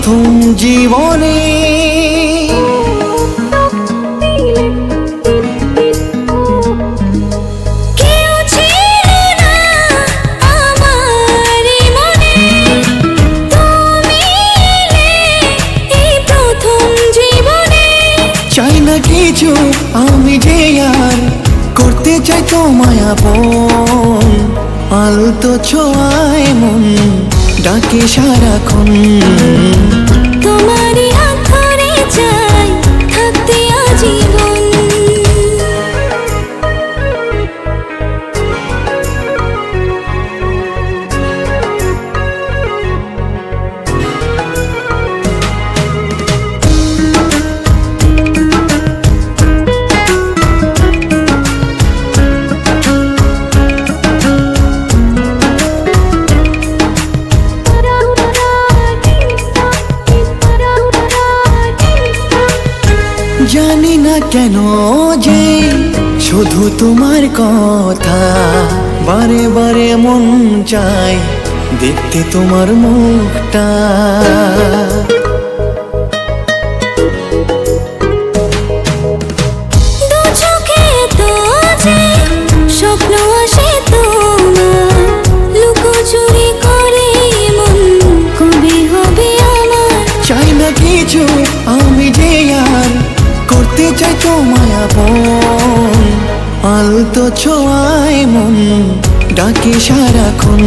প্রথম জীবনে কেউ ছিল না আমার মনে, তুমি এলে এই প্রথম জীবনে। চাই না কিছু আমি যে আর করতে চাই তোমায় আপন, আলতো ছোঁয়ায় মন ডাকে সারাক্ষণ। তোমারই হাত ধরে চাই থাকতে আজীবন। জানি না কেন যে শুধু তোমার কথা বারে বারে মন চায় দেখতে তোমার মুখটা। দু চোখে তো যে স্বপ্ন আসে তোমার, লুকোচুরি করে মন কবে হবে আমার। চাই না কিছু আমি যে আর করতে চাই তোমায় আপন, আলতো ছোঁয়ায় মন ডাকে সারাক্ষণ।